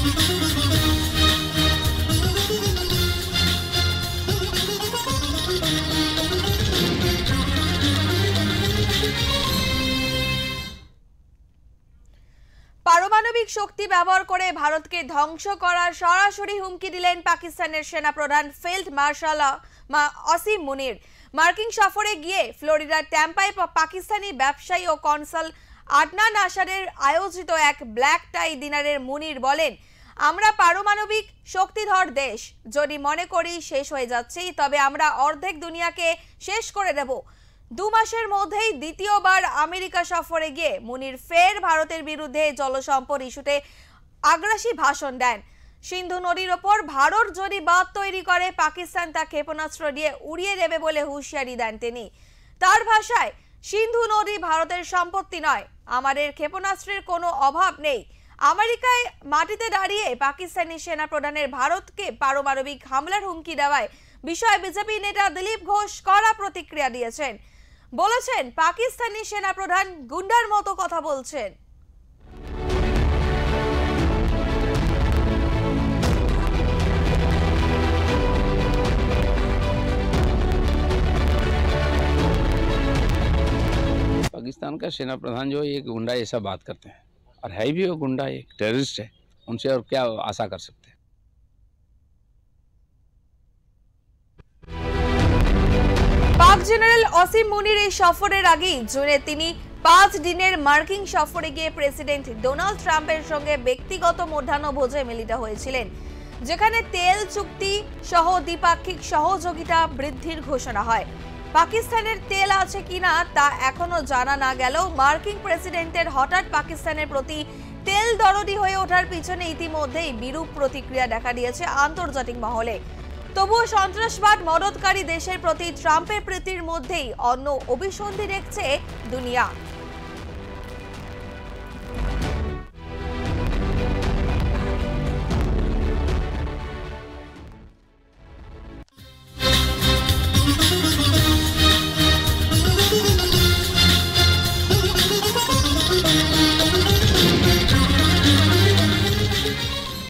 পারমাণবিক শক্তি ব্যবহার করে ভারতকে ধ্বংস করার সরাসরি হুমকি দিলেন পাকিস্তানের সেনাপ্রধান ফিল্ড মার্শাল আসিম মুনির। মার্কিন সফরে গিয়ে ফ্লোরিডার ট্যাম্পায় পাকিস্তানি ব্যবসায়ী ও কনসাল আদনান আশারের আয়োজিত এক ব্ল্যাক টাই ডিনারে মুনির বলেন, আমরা পারমাণবিক শক্তিধর দেশ, যদি মনে করি শেষ হয়ে যাচ্ছি তবে আমরা অর্ধেক দুনিয়াকে শেষ করে দেব। 2 মাসের মধ্যেই দ্বিতীয়বার আমেরিকা সফরে গিয়ে মুনির ফের ভারতের বিরুদ্ধে জলসম্পদ ইস্যুতে আগ্রাসী ভাষণ দেন। সিন্ধু নদীর ওপর ভারত যদি বাঁধ তৈরি করে পাকিস্তান তা ক্ষেপণাস্ত্র দিয়ে উড়িয়ে দেবে বলে হুঁশিয়ারি দেন তিনি। তার ভাষায়, সিন্ধু নদী ভারতের সম্পত্তি নয়, আমাদের ক্ষেপণাস্ত্রের কোনো অভাব নেই। আমেরিকায় মাটিতে দাঁড়িয়ে পাকিস্তানি সেনাপ্রধানের ভারতকে পারমাণবিক হামলার হুমকি দেওয়ায় বিষয়ে বিজেপি নেতা দিলীপ ঘোষ কড়া প্রতিক্রিয়া দিয়েছেন। বলেছেন, পাকিস্তানি সেনাপ্রধান গুন্ডার মতো কথা বলছেন। पाकिस्तान का सेना प्रधान जो है ये गुंडा ऐसा बात करते हैं और है भी वो गुंडा, एक टेररिस्ट है, उनसे और क्या आशा कर सकते हैं। পাক জেনারেল আসিম মুনির এই সফরের আগেই জুনে তিনি 5 দিনের মার্কিন সফরে গিয়ে প্রেসিডেন্ট ডোনাল্ড ট্রাম্পের সঙ্গে ব্যক্তিগত মধ্যাহ্নভোজে মিলিত হয়েছিলেন, যেখানে তেল চুক্তি সহ দ্বিপাক্ষিক সহযোগিতা বৃদ্ধির ঘোষণা হয়। পাকিস্তানের তেল আছে কিনা তা এখনো জানা না গেলেও মার্কিন প্রেসিডেন্টের হঠাৎ পাকিস্তানের প্রতি তেল দরদি হয়ে ওঠার পিছনে ইতিমধ্যেই বিরূপ প্রতিক্রিয়া দেখা দিয়েছে আন্তর্জাতিক মহলে। তবুও সন্ত্রাসবাদ মদতকারী দেশের প্রতি ট্রাম্পের প্রীতির মধ্যেই অন্য অভিসন্ধি দেখছে দুনিয়া।